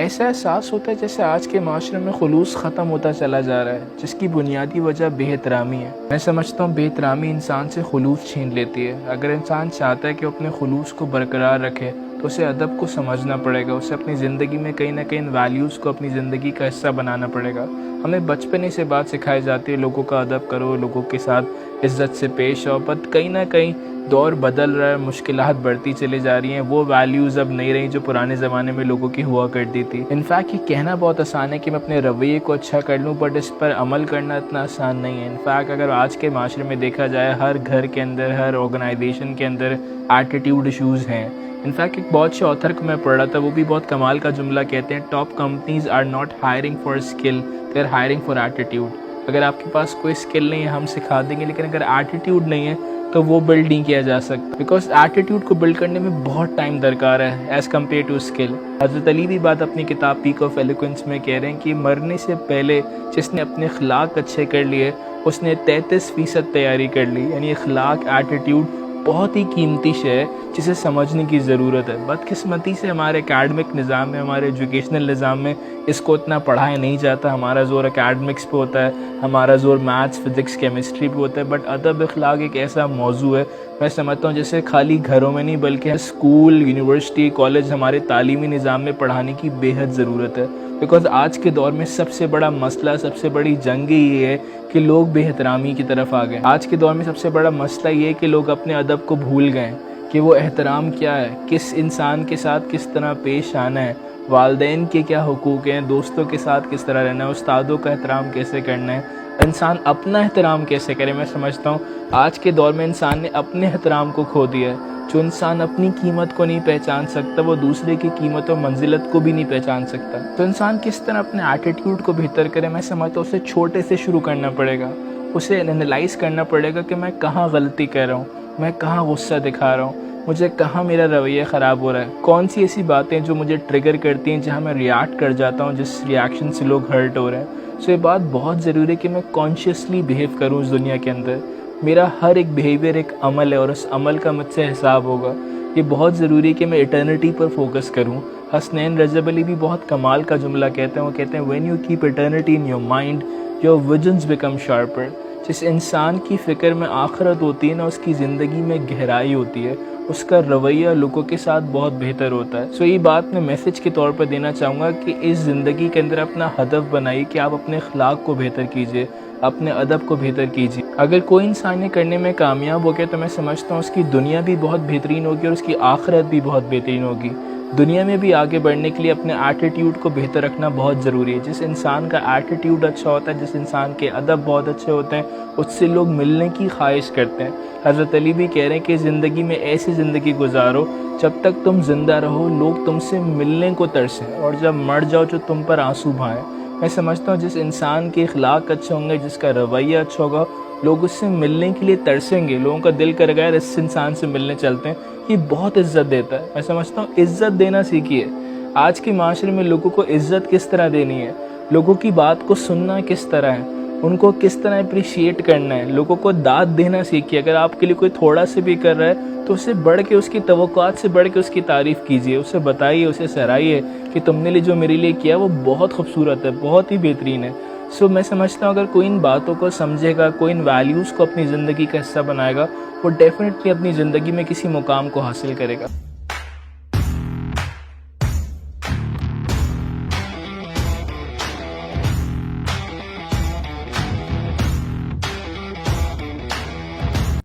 ایسا احساس ہوتا ہے جیسے آج کے معاشرے میں خلوص ختم ہوتا چلا جا رہا ہے، جس کی بنیادی وجہ بے احترامی ہے۔ میں سمجھتا ہوں بے احترامی انسان سے خلوص چھین لیتی ہے۔ اگر انسان چاہتا ہے کہ وہ اپنے خلوص کو برقرار رکھے تو اسے ادب کو سمجھنا پڑے گا، اسے اپنی زندگی میں کہیں نہ کہیں ان ویلیوز کو اپنی زندگی کا حصہ بنانا پڑے گا۔ ہمیں بچپنے سے بات سکھائی جاتی ہے لوگوں کا ادب کرو، لوگوں کے ساتھ عزت سے پیش آؤ، بٹ کہیں نہ کہیں دور بدل رہا ہے، مشکلات بڑھتی چلی جا رہی ہیں، وہ ویلیوز اب نہیں رہی جو پرانے زمانے میں لوگوں کی ہوا کرتی تھی۔ انفیکٹ یہ کہنا بہت آسان ہے کہ میں اپنے رویے کو اچھا کر لوں، بٹ اس پر عمل کرنا اتنا آسان نہیں ہے۔ انفیکٹ اگر آج کے معاشرے میں دیکھا جائے، ہر گھر کے اندر، ہر آرگنائزیشن کے اندر ایٹیٹیوڈ ایشوز ہیں۔ انفیکٹ ایک بہت سے آتھر کو میں پڑھ رہا تھا، وہ بھی بہت کمال کا جملہ کہتے ہیں، top companies are not hiring for skill, they are hiring for attitude. اگر آپ کے پاس کوئی اسکل نہیں ہے ہم سکھا دیں گے، لیکن اگر ایٹیٹیوڈ نہیں ہے تو وہ بلڈ نہیں کیا جا سکتا، بیکاز ایٹیٹیوڈ کو بلڈ کرنے میں بہت ٹائم درکار ہے ایز کمپیئر ٹو اسکل۔ حضرت علی بھی بات اپنی کتاب پیک آف ایلوکوینس میں کہہ رہے ہیں کہ مرنے سے پہلے جس نے اپنے اخلاق اچھے کر لیے اس نے 33% تیاری کر لی، یعنی اخلاق، ایٹیٹیوڈ بہت ہی قیمتی شے ہے جسے سمجھنے کی ضرورت ہے۔ بدقسمتی سے ہمارے اکیڈمک نظام میں، ہمارے ایجوکیشنل نظام میں اس کو اتنا پڑھایا نہیں جاتا۔ ہمارا زور اکیڈمکس پہ ہوتا ہے، ہمارا زور میتھس، فزکس، کیمسٹری پہ ہوتا ہے، بٹ ادب اخلاق ایک ایسا موضوع ہے میں سمجھتا ہوں جسے خالی گھروں میں نہیں بلکہ اسکول، یونیورسٹی، کالج، ہمارے تعلیمی نظام میں پڑھانے کی بے حد ضرورت ہے، بیکاز آج کے دور میں سب سے بڑا مسئلہ، سب سے بڑی جنگ یہ ہے کہ لوگ بے احترامی کی طرف آ گئے۔ آج کے دور میں سب سے بڑا مسئلہ یہ ہے کہ لوگ اپنے ادب کو بھول گئے کہ وہ احترام کیا ہے، کس انسان کے ساتھ کس طرح پیش آنا ہے، والدین کے کیا حقوق ہیں، دوستوں کے ساتھ کس طرح رہنا ہے، استادوں کا احترام کیسے کرنا ہے، انسان اپنا احترام کیسے کرے۔ میں سمجھتا ہوں آج کے دور میں انسان نے اپنے احترام کو کھو دیا ہے۔ جو انسان اپنی قیمت کو نہیں پہچان سکتا وہ دوسرے کی قیمت و منزلت کو بھی نہیں پہچان سکتا۔ تو انسان کس طرح اپنے ایٹیٹیوڈ کو بہتر کرے، میں سمجھتا ہوں اسے چھوٹے سے شروع کرنا پڑے گا، اسے انالائز کرنا پڑے گا کہ میں کہاں غلطی کر رہا ہوں، میں کہاں غصہ دکھا رہا ہوں، مجھے کہاں میرا رویہ خراب ہو رہا ہے، کون سی ایسی باتیں جو مجھے ٹریگر کرتی ہیں، جہاں میں ریاکٹ کر جاتا ہوں، جس ریاکشن سے لوگ ہرٹ ہو رہے ہیں۔ سو یہ بات بہت ضروری ہے کہ میں کانشیسلی بہیو کروں اس دنیا کے اندر۔ میرا ہر ایک بیہیویئر ایک عمل ہے اور اس عمل کا مجھ سے حساب ہوگا۔ یہ بہت ضروری ہے کہ میں ایٹرنٹی پر فوکس کروں۔ حسنین رجب علی بھی بہت کمال کا جملہ کہتے ہیں، وہ کہتے ہیں when you keep eternity in your mind your visions become sharper۔ جس انسان کی فکر میں آخرت ہوتی ہے نا، اس کی زندگی میں گہرائی ہوتی ہے، اس کا رویہ لوگوں کے ساتھ بہت بہتر ہوتا ہے۔ سو یہ بات میں میسج کے طور پر دینا چاہوں گا کہ اس زندگی کے اندر اپنا ہدف بنائیے کہ آپ اپنے اخلاق کو بہتر کیجیے، اپنے ادب کو بہتر کیجیے۔ اگر کوئی انسان یہ کرنے میں کامیاب ہو گیا تو میں سمجھتا ہوں اس کی دنیا بھی بہت بہترین ہوگی اور اس کی آخرت بھی بہت بہترین ہوگی۔ دنیا میں بھی آگے بڑھنے کے لیے اپنے ایٹیٹیوڈ کو بہتر رکھنا بہت ضروری ہے۔ جس انسان کا ایٹیٹیوڈ اچھا ہوتا ہے، جس انسان کے ادب بہت اچھے ہوتے ہیں، اس سے لوگ ملنے کی خواہش کرتے ہیں۔ حضرت علی بھی کہہ رہے ہیں کہ زندگی میں ایسی زندگی گزارو جب تک تم زندہ رہو لوگ تم سے ملنے کو ترسیں، اور جب مر جاؤ جو تم پر آنسو بہائیں۔ میں سمجھتا ہوں جس انسان کے اخلاق اچھے ہوں گے، جس کا رویہ اچھا ہوگا، لوگ اس سے ملنے کے لیے ترسیں گے، لوگوں کا دل کرے گا یار اس انسان سے ملنے چلتے ہیں۔ یہ بہت عزت دیتا ہے۔ میں سمجھتا ہوں عزت دینا سیکھیے۔ آج کے معاشرے میں لوگوں کو عزت کس طرح دینی ہے، لوگوں کی بات کو سننا کس طرح ہے، ان کو کس طرح اپریشیٹ کرنا ہے، لوگوں کو داد دینا سیکھیے۔ اگر آپ کے لیے کوئی تھوڑا سے بھی کر رہا ہے تو اسے بڑھ کے، اس کی توقعات سے بڑھ کے اس کی تعریف کیجیے، اسے بتائیے، اسے سراہیے کہ تم نے جو میرے لیے کیا وہ بہت خوبصورت ہے، بہت ہی بہترین ہے۔ سو میں سمجھتا ہوں اگر کوئی ان باتوں کو سمجھے گا، کوئی ان ویلیوز کو اپنی زندگی کا حصہ بنائے گا، وہ ڈیفینیٹلی اپنی زندگی میں کسی مقام کو حاصل کرے گا۔